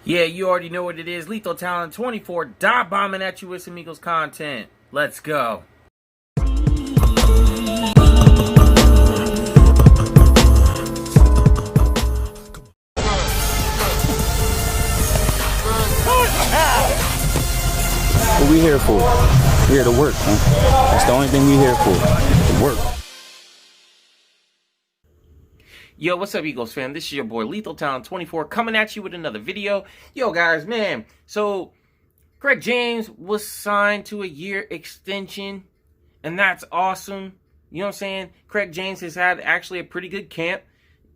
Yeah, you already know what it is. Lethal Talent 24, dive bombing at you with some Eagles content. Let's go. What we here for? We here to work, huh? That's the only thing we here for. To work. Yo, what's up, Eagles fam? This is your boy Lethal Talent 24 coming at you with another video. Yo, guys, man. So, Craig James was signed to a year extension, and that's awesome. You know what I'm saying? Craig James has had actually a pretty good camp,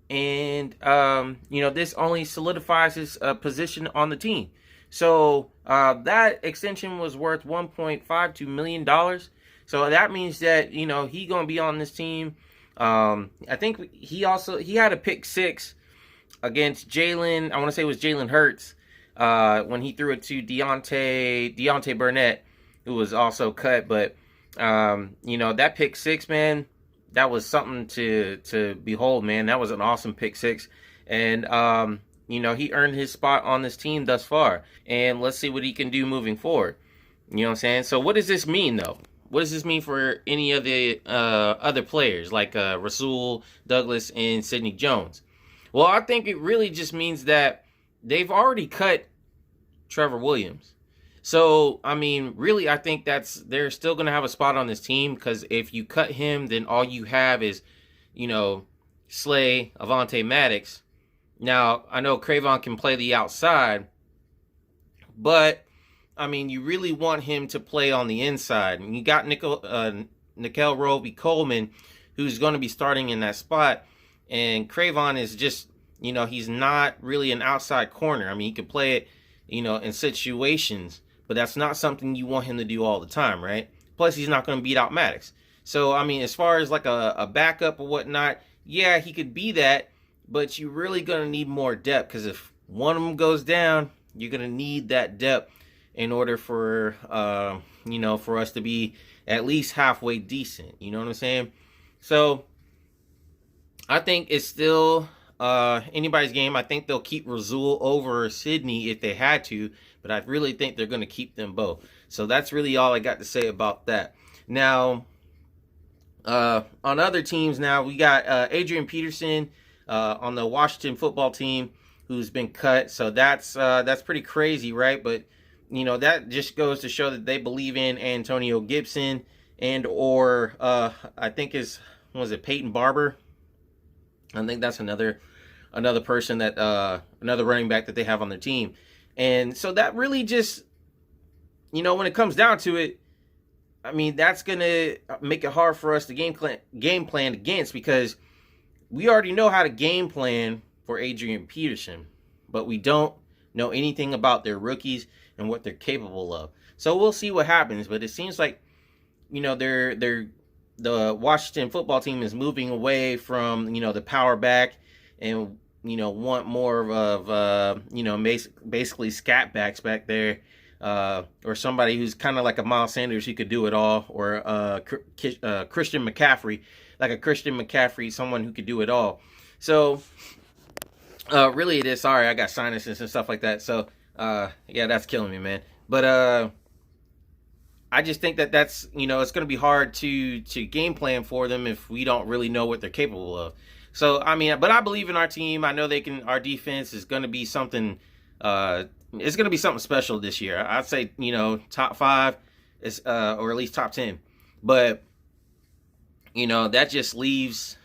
and this only solidifies his position on the team. So that extension was worth $1.52 million. So that means that he gonna be on this team. I think he had a pick six against Jalen. I want to say it was Jalen Hurts when he threw it to Deontay Burnett, who was also cut. But that pick six, man, that was something to behold, man. That was an awesome pick six, and he earned his spot on this team thus far. And let's see what he can do moving forward. You know what I'm saying? So what does this mean, though? What does this mean for any of the other players like Rasul, Douglas, and Sidney Jones? Well, I think it really just means that they've already cut Trevor Williams. So, I mean, really, I think they're still going to have a spot on this team, because if you cut him, then all you have is, Slay, Avonte Maddox. Now, I know Cravon can play the outside, but, I mean, you really want him to play on the inside. And you got Nickel Roby-Coleman, who's going to be starting in that spot. And Cravon is just, he's not really an outside corner. I mean, he can play it, in situations, but that's not something you want him to do all the time, right? Plus, he's not going to beat out Maddox. So, I mean, as far as like a backup or whatnot, yeah, he could be that, but you're really going to need more depth, because if one of them goes down, you're going to need that depth in order for, for us to be at least halfway decent. You know what I'm saying? So, I think it's still anybody's game. I think they'll keep Rasul over Sidney if they had to, but I really think they're going to keep them both. So that's really all I got to say about that. Now, on other teams, now we got Adrian Peterson on the Washington football team, who's been cut. So that's pretty crazy, right? But that just goes to show that they believe in Antonio Gibson or I think was it Peyton Barber? I think that's another person that another running back that they have on their team. And so that really just, when it comes down to it, I mean, that's going to make it hard for us to game plan against, because we already know how to game plan for Adrian Peterson, but we don't know anything about their rookies and what they're capable of. So we'll see what happens, but it seems like, the Washington football team is moving away from, the power back, and, want more of, basically scat backs back there, or somebody who's kind of like a Miles Sanders who could do it all, or Christian McCaffrey, someone who could do it all. So, really it is, sorry, I got sinuses and stuff like that, so, yeah, that's killing me, man. But, I just think that's, it's going to be hard to game plan for them if we don't really know what they're capable of. So, I mean, but I believe in our team. I know our defense is going to be something, it's going to be something special this year. I'd say, top 5 is, or at least top 10. But, that just leaves,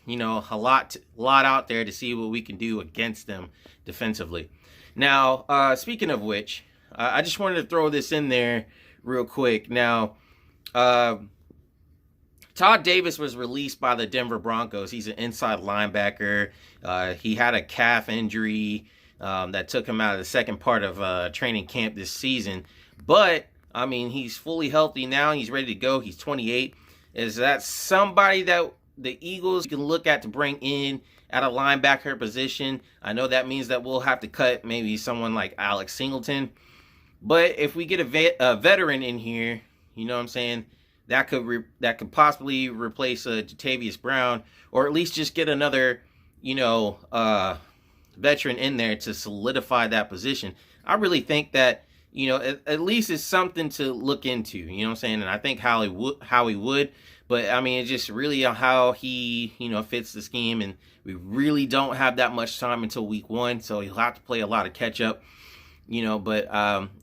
a lot out there to see what we can do against them defensively. Now, speaking of which, I just wanted to throw this in there real quick. Now, Todd Davis was released by the Denver Broncos. He's an inside linebacker. He had a calf injury that took him out of the second part of training camp this season. But, I mean, he's fully healthy now. He's ready to go. He's 28. Is that somebody that the Eagles can look at to bring in at a linebacker position? I know that means that we'll have to cut maybe someone like Alex Singleton. But if we get a veteran in here, you know what I'm saying, that could possibly replace Jatavius Brown, or at least just get another, veteran in there to solidify that position. I really think that, you know, at least it's something to look into, you know what I'm saying? And I think Howie would, but I mean, it's just really how he, you know, fits the scheme. And we really don't have that much time until week 1, so he'll have to play a lot of catch up, you know. But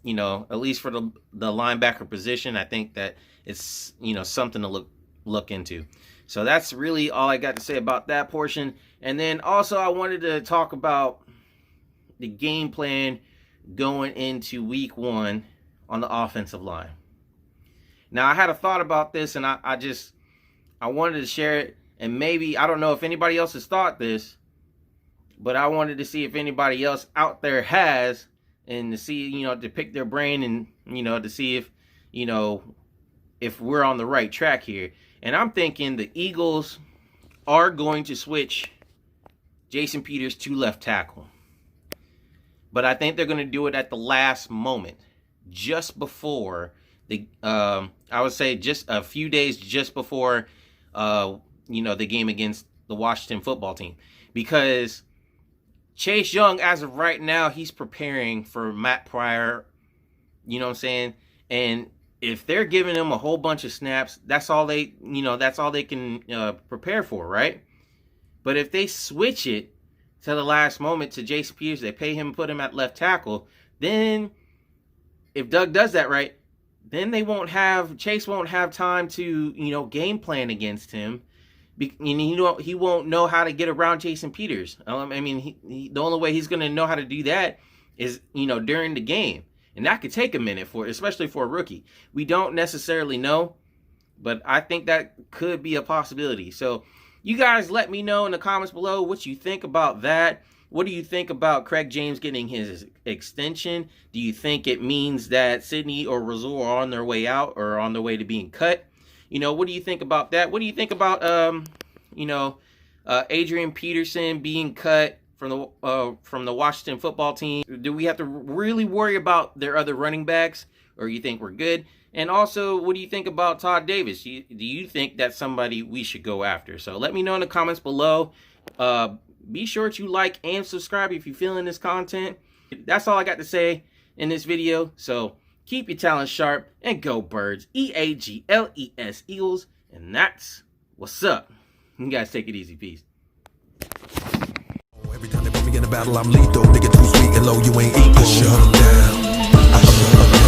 you know, at least for the linebacker position, I think that it's, you know, something to look into. So that's really all I got to say about that portion. And then also I wanted to talk about the game plan going into week 1 on the offensive line. Now, I had a thought about this, and I wanted to share it. And maybe, I don't know if anybody else has thought this, but I wanted to see if anybody else out there has, and to see, you know, to pick their brain, and, you know, to see if, you know, if we're on the right track here. And I'm thinking the Eagles are going to switch Jason Peters to left tackle. But I think they're going to do it at the last moment, just before the, I would say just a few days just before, you know, the game against the Washington football team. Because Chase Young, as of right now, he's preparing for Matt Pryor, you know what I'm saying? And if they're giving him a whole bunch of snaps, that's all they, you know, that's all they can prepare for, right? But if they switch it to the last moment to Jason Peters, they pay him, put him at left tackle, then if Doug does that right, then Chase won't have time to, you know, game plan against him. He won't know how to get around Jason Peters. I mean, the only way he's going to know how to do that is, you know, during the game. And that could take a minute, especially for a rookie. We don't necessarily know, but I think that could be a possibility. So you guys let me know in the comments below what you think about that. What do you think about Craig James getting his extension? Do you think it means that Sidney or Razul are on their way out, or on their way to being cut? You know, what do you think about that? What do you think about, you know, Adrian Peterson being cut from the Washington football team? Do we have to really worry about their other running backs, or you think we're good? And also, what do you think about Todd Davis? Do you think that's somebody we should go after? So let me know in the comments below. Be sure to like and subscribe if you're feeling this content. That's all I got to say in this video. So keep your talent sharp and go Birds. EAGLES, Eagles. And that's what's up. You guys take it easy. Peace. Every time they put me in a battle, I'm lethal. Nigga too sweet and low, you ain't equal. I shut 'em down. I shut 'em down.